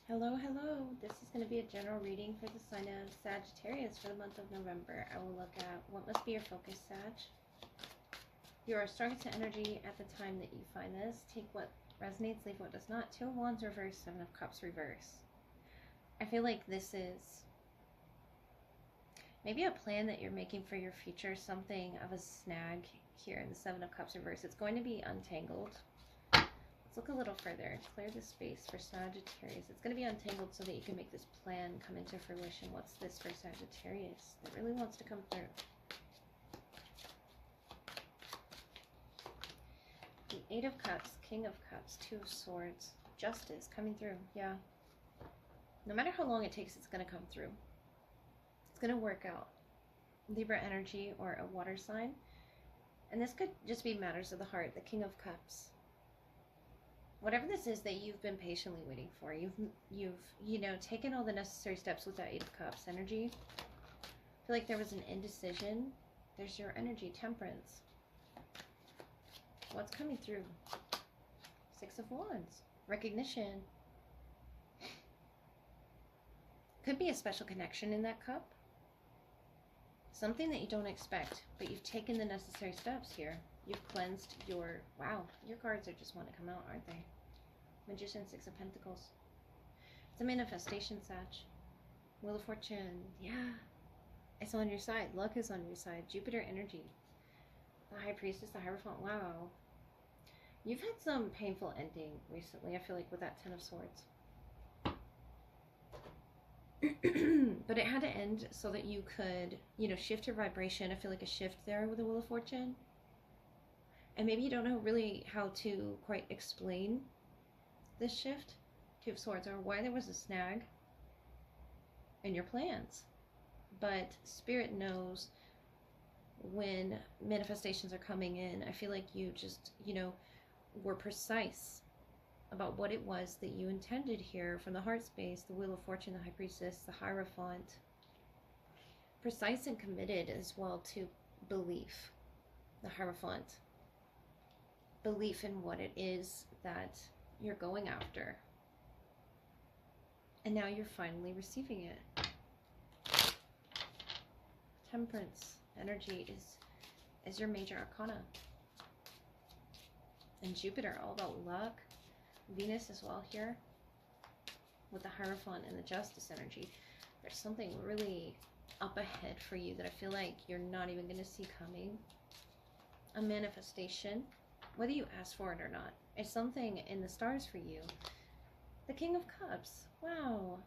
Hello, hello. This is going to be a general reading for the sign of Sagittarius for the month of November. I will look at what must be your focus, Sag. Your strongest energy at the time that you find this. Take what resonates, leave what does not. Two of Wands reverse, Seven of Cups reverse. I feel like this is maybe a plan that you're making for your future, something of a snag here in the Seven of Cups reverse. It's going to be untangled. Let's look a little further. Clear the space for Sagittarius. It's going to be untangled so that you can make this plan come into fruition. What's this for Sagittarius that really wants to come through? The Eight of Cups, King of Cups, Two of Swords, Justice coming through. Yeah. No matter how long it takes, it's going to come through. It's going to work out. Libra energy or a water sign. And this could just be matters of the heart. The King of Cups. Whatever this is that you've been patiently waiting for, you've taken all the necessary steps with that Eight of Cups energy. I feel like there was an indecision. There's your energy, Temperance. What's coming through? Six of Wands, recognition. Could be a special connection in that cup. Something that you don't expect, but you've taken the necessary steps here. You've cleansed your... Wow, your cards are just want to come out, aren't they? Magician, Six of Pentacles. It's a manifestation, Sag. Wheel of Fortune. Yeah. It's on your side. Luck is on your side. Jupiter energy. The High Priestess, the Hierophant. Wow. You've had some painful ending recently, I feel like, with that Ten of Swords. But it had to end so that you could, shift your vibration. I feel like a shift there with the Wheel of Fortune. And maybe you don't know really how to quite explain this shift, Two of Swords, or why there was a snag in your plans. But Spirit knows when manifestations are coming in. I feel like you just, were precise about what it was that you intended here from the heart space, the Wheel of Fortune, the High Priestess, the Hierophant. Precise and committed as well to belief, the Hierophant. Belief in what it is that you're going after. And now you're finally receiving it. Temperance energy is your major arcana. And Jupiter, all about luck. Venus as well here with the Hierophant and the Justice energy. There's something really up ahead for you that I feel like you're not even going to see coming. A manifestation, whether you ask for it or not. It's something in the stars for you. The King of Cups. Wow.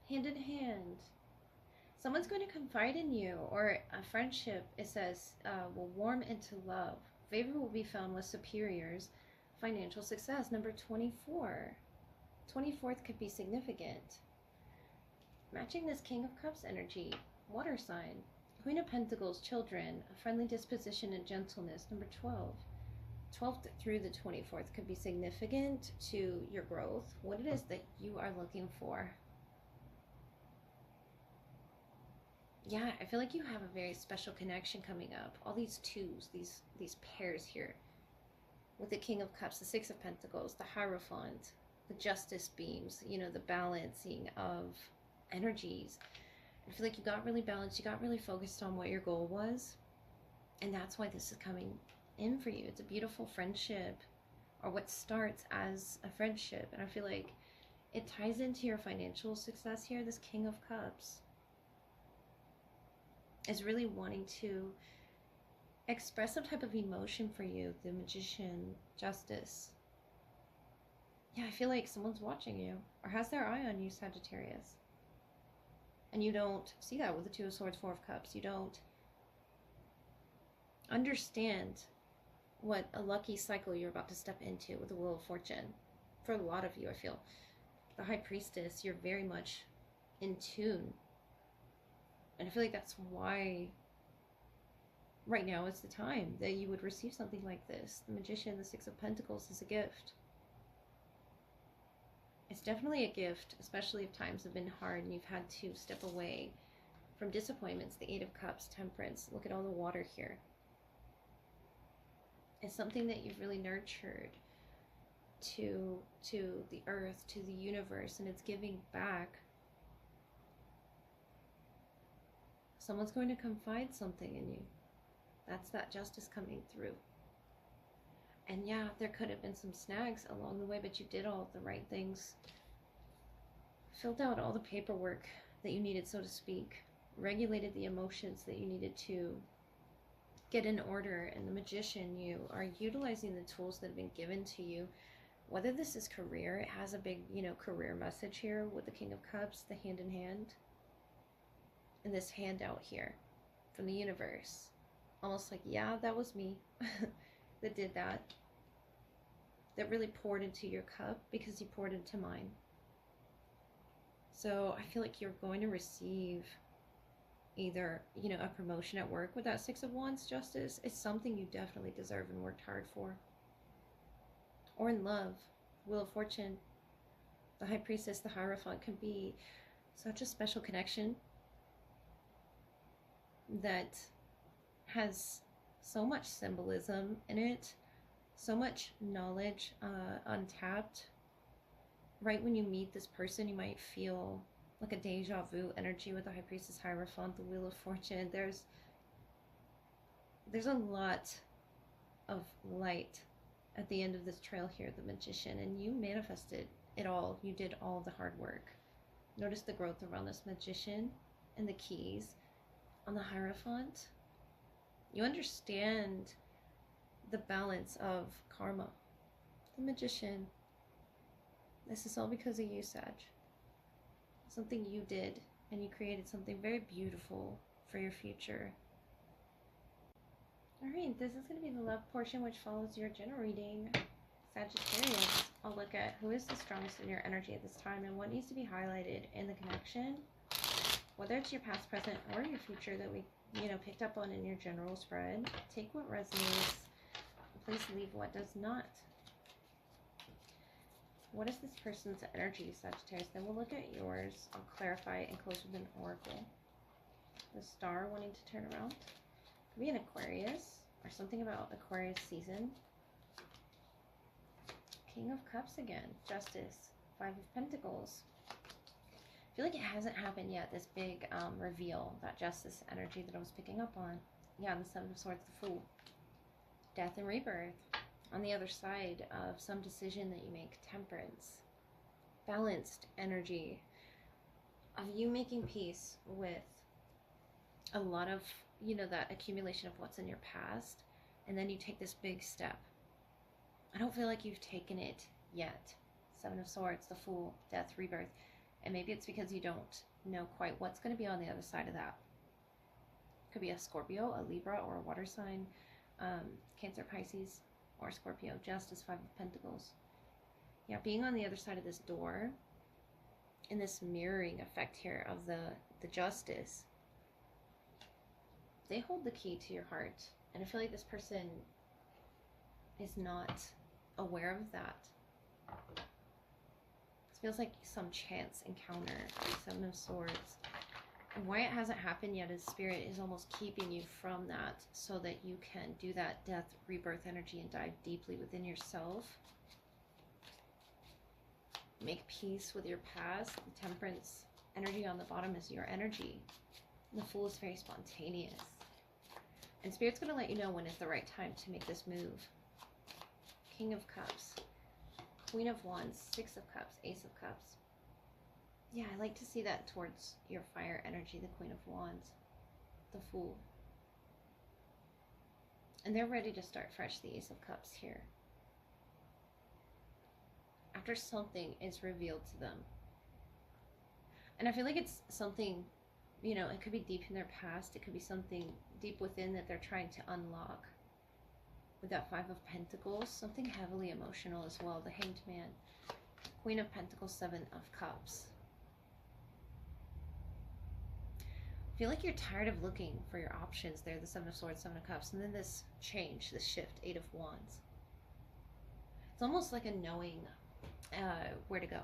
Hand in hand. Someone's going to confide in you, or a friendship, it says, will warm into love. Favor will be found with superiors. Financial success. Number 24. 24th could be significant. Matching this King of Cups energy. Water sign. Queen of Pentacles, children. A friendly disposition and gentleness. Number 12. 12th through the 24th could be significant to your growth. What it is that you are looking for. Yeah, I feel like you have a very special connection coming up. All these twos, these pairs here. With the King of Cups, the Six of Pentacles, the Hierophant, the Justice beams, the balancing of energies. I feel like you got really balanced, you got really focused on what your goal was. And that's why this is coming in for you. It's a beautiful friendship, or what starts as a friendship. And I feel like it ties into your financial success here. This King of Cups is really wanting to express some type of emotion for you. The Magician, Justice. Yeah, I feel like someone's watching you or has their eye on you, Sagittarius. And you don't see that with the Two of Swords, Four of Cups. You don't understand what a lucky cycle you're about to step into with the Wheel of Fortune. For a lot of you, I feel. The High Priestess, you're very much in tune. And I feel like that's why right now is the time that you would receive something like this. The Magician, the Six of Pentacles is a gift. It's definitely a gift, especially if times have been hard and you've had to step away from disappointments. The Eight of Cups, Temperance. Look at all the water here. It's something that you've really nurtured. to the earth, to the universe, and it's giving back. Someone's going to confide something in you. That's that justice coming through. And yeah, there could have been some snags along the way, but you did all the right things. Filled out all the paperwork that you needed, so to speak. Regulated the emotions that you needed to get in order. And the Magician, you are utilizing the tools that have been given to you. Whether this is career, it has a big, career message here with the King of Cups, the hand in hand. And this handout here from the universe. Almost like, yeah, that was me that did that. That really poured into your cup because you poured into mine. So I feel like you're going to receive either, a promotion at work with that Six of Wands justice. It's something you definitely deserve and worked hard for. Or in love, Wheel of Fortune, the High Priestess, the Hierophant can be such a special connection that has so much symbolism in it, so much knowledge untapped. Right when you meet this person, you might feel like a deja vu energy with the High Priestess, Hierophant, the Wheel of Fortune. There's a lot of light at the end of this trail here, the Magician, and you manifested it all. You did all the hard work. Notice the growth around this Magician and the keys. On the Hierophant, you understand the balance of karma. The Magician, this is all because of you, Sag. Something you did, and you created something very beautiful for your future. Alright, this is going to be the love portion, which follows your general reading. Sagittarius, I'll look at who is the strongest in your energy at this time and what needs to be highlighted in the connection. Whether it's your past, present, or your future that we, picked up on in your general spread. Take what resonates. Please leave what does not. What is this person's energy, Sagittarius? Then we'll look at yours. I'll clarify and close with an oracle. The Star wanting to turn around. Could be an Aquarius or something about Aquarius season. King of Cups again. Justice. Five of Pentacles. I feel like it hasn't happened yet, this big reveal, that justice energy that I was picking up on. Yeah, the Seven of Swords, the Fool. Death and rebirth. On the other side of some decision that you make, Temperance. Balanced energy of you making peace with a lot of, that accumulation of what's in your past. And then you take this big step. I don't feel like you've taken it yet. Seven of Swords, the Fool, Death, rebirth. And maybe it's because you don't know quite what's going to be on the other side of that. Could be a Scorpio, a Libra, or a water sign. Cancer, Pisces, or Scorpio. Justice, Five of Pentacles. Yeah, being on the other side of this door, in this mirroring effect here of the Justice, they hold the key to your heart. And I feel like this person is not aware of that. Feels like some chance encounter. Seven of Swords. And why it hasn't happened yet is Spirit is almost keeping you from that so that you can do that death, rebirth energy and dive deeply within yourself. Make peace with your past. The Temperance energy on the bottom is your energy. And the Fool is very spontaneous. And Spirit's going to let you know when it's the right time to make this move. King of Cups. Queen of Wands, Six of Cups, Ace of Cups. Yeah, I like to see that towards your fire energy, the Queen of Wands, the Fool. And they're ready to start fresh, the Ace of Cups here. After something is revealed to them. And I feel like it's something, it could be deep in their past. It could be something deep within that they're trying to unlock. With that Five of Pentacles, something heavily emotional as well. The Hanged Man. Queen of Pentacles, Seven of Cups. I feel like you're tired of looking for your options there. The Seven of Swords, Seven of Cups. And then this change, this shift, Eight of Wands. It's almost like a knowing where to go.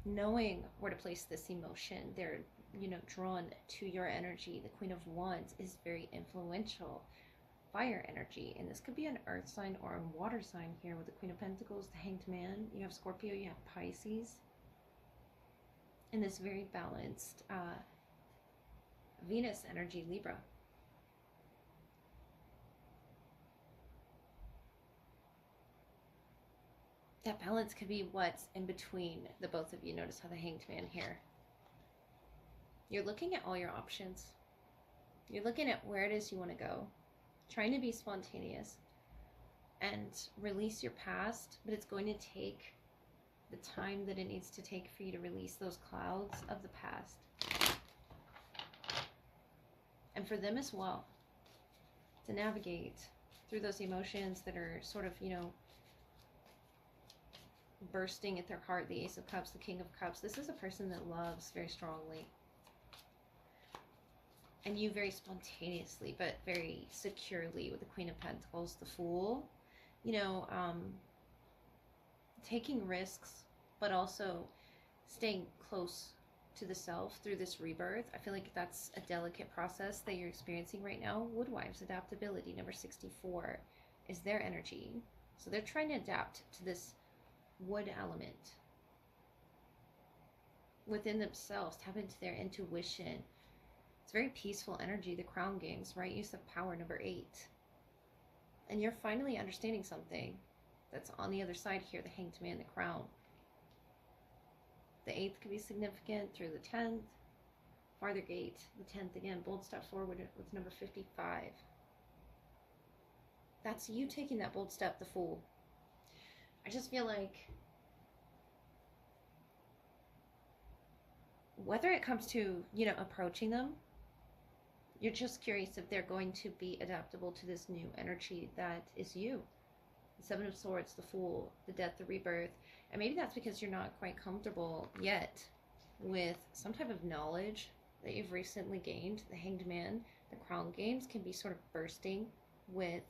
Knowing where to place this emotion. They're, drawn to your energy. The Queen of Wands is very influential. fire energy, and this could be an earth sign or a water sign here with the Queen of Pentacles, the Hanged Man. You have Scorpio, you have Pisces, and this very balanced Venus energy, Libra. That balance could be what's in between the both of you. Notice how the Hanged Man here. You're looking at all your options. You're looking at where it is you want to go. Trying to be spontaneous and release your past, but it's going to take the time that it needs to take for you to release those clouds of the past. And for them as well, to navigate through those emotions that are sort of, you know, bursting at their heart. The Ace of Cups, the King of Cups. This is a person that loves very strongly. And you very spontaneously, but very securely with the Queen of Pentacles, the Fool. You know, taking risks, but also staying close to the self through this rebirth. I feel like that's a delicate process that you're experiencing right now. Woodwives, adaptability, number 64 is their energy. So they're trying to adapt to this wood element within themselves, tap into their intuition. It's very peaceful energy, the Crown Games, right? Use of power, number 8. And you're finally understanding something that's on the other side here, the Hanged Man, the Crown. The 8th could be significant through the 10th. Farther gate, the 10th again, bold step forward with number 55. That's you taking that bold step, the Fool. I just feel like whether it comes to, you know, approaching them, you're just curious if they're going to be adaptable to this new energy that is you. The Seven of Swords, the Fool, the Death, the Rebirth. And maybe that's because you're not quite comfortable yet with some type of knowledge that you've recently gained. The Hanged Man, the Crown Games can be sort of bursting with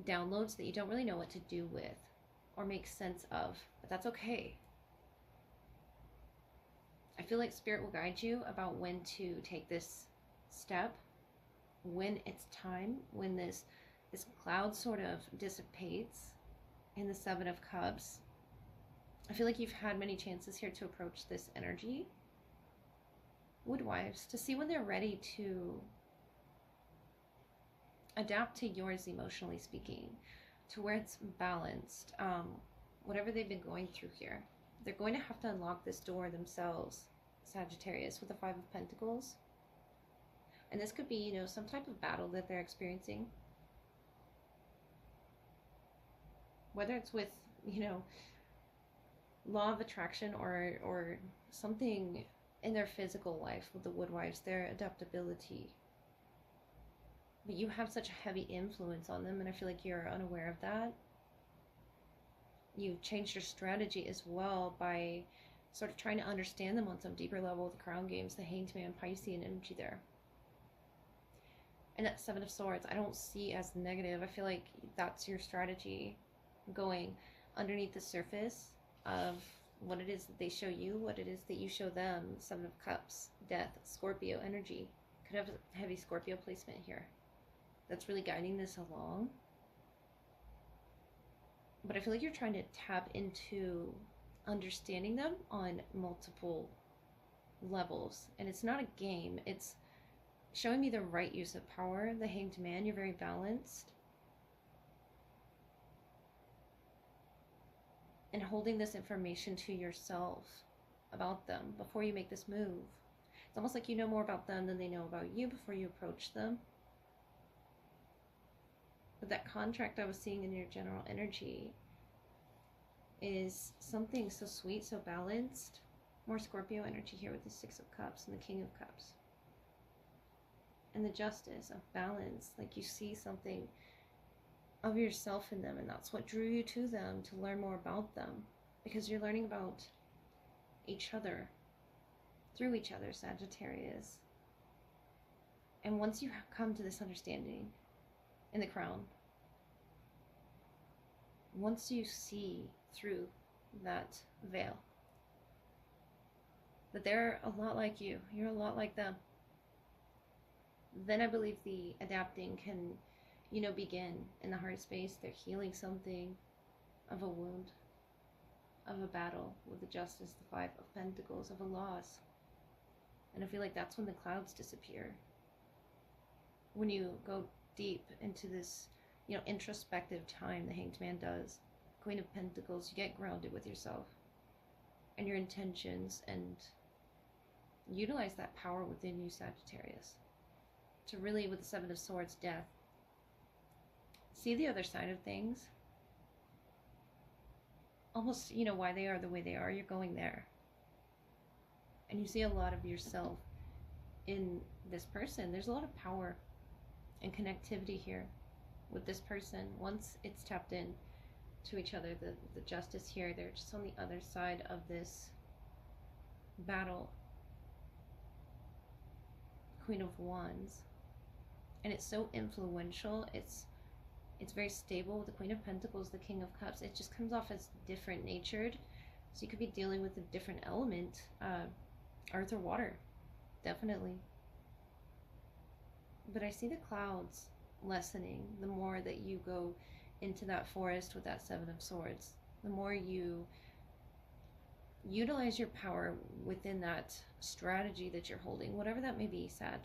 downloads that you don't really know what to do with or make sense of, but that's okay. I feel like Spirit will guide you about when to take this step, when it's time, when this cloud sort of dissipates in the Seven of Cups. I feel like you've had many chances here to approach this energy, Woodwives, to see when they're ready to adapt to yours, emotionally speaking, to where it's balanced. Whatever they've been going through here, they're going to have to unlock this door themselves, Sagittarius, with the Five of Pentacles. And this could be, you know, some type of battle that they're experiencing. Whether it's with, you know, law of attraction or something in their physical life with the Woodwives, their adaptability. But you have such a heavy influence on them, and I feel like you're unaware of that. You've changed your strategy as well by sort of trying to understand them on some deeper level with the Crown Games, the Hanged Man, Piscean energy there. And that Seven of Swords, I don't see as negative. I feel like that's your strategy, going underneath the surface of what it is that they show you, what it is that you show them. Seven of Cups, Death, Scorpio energy. Could have a heavy Scorpio placement here. That's really guiding this along. But I feel like you're trying to tap into understanding them on multiple levels. And it's not a game. It's showing me the right use of power. The Hanged Man, you're very balanced. And holding this information to yourself about them before you make this move. It's almost like you know more about them than they know about you before you approach them. But that contract I was seeing in your general energy is something so sweet, so balanced. More Scorpio energy here with the Six of Cups and the King of Cups. And the Justice of balance. Like you see something of yourself in them, and that's what drew you to them, to learn more about them. Because you're learning about each other, through each other, Sagittarius. And once you come to this understanding in the Crown, once you see through that veil that they're a lot like you, you're a lot like them, then I believe the adapting can, begin in the heart space. They're healing something of a wound, of a battle with the Justice, the Five of Pentacles, of a loss. And I feel like that's when the clouds disappear. When you go deep into this, introspective time, the Hanged Man does. Queen of Pentacles, you get grounded with yourself and your intentions, and utilize that power within you, Sagittarius, to really, with the Seven of Swords, death, see the other side of things. Almost, why they are the way they are, you're going there. And you see a lot of yourself in this person. There's a lot of power and connectivity here with this person. Once it's tapped in to each other, the Justice here, they're just on the other side of this battle. Queen of Wands. And it's so influential. It's very stable with the Queen of Pentacles, the King of Cups. It just comes off as different natured. So you could be dealing with a different element, earth or water, definitely. But I see the clouds lessening the more that you go into that forest with that Seven of Swords. The more you utilize your power within that strategy that you're holding, whatever that may be, Sag.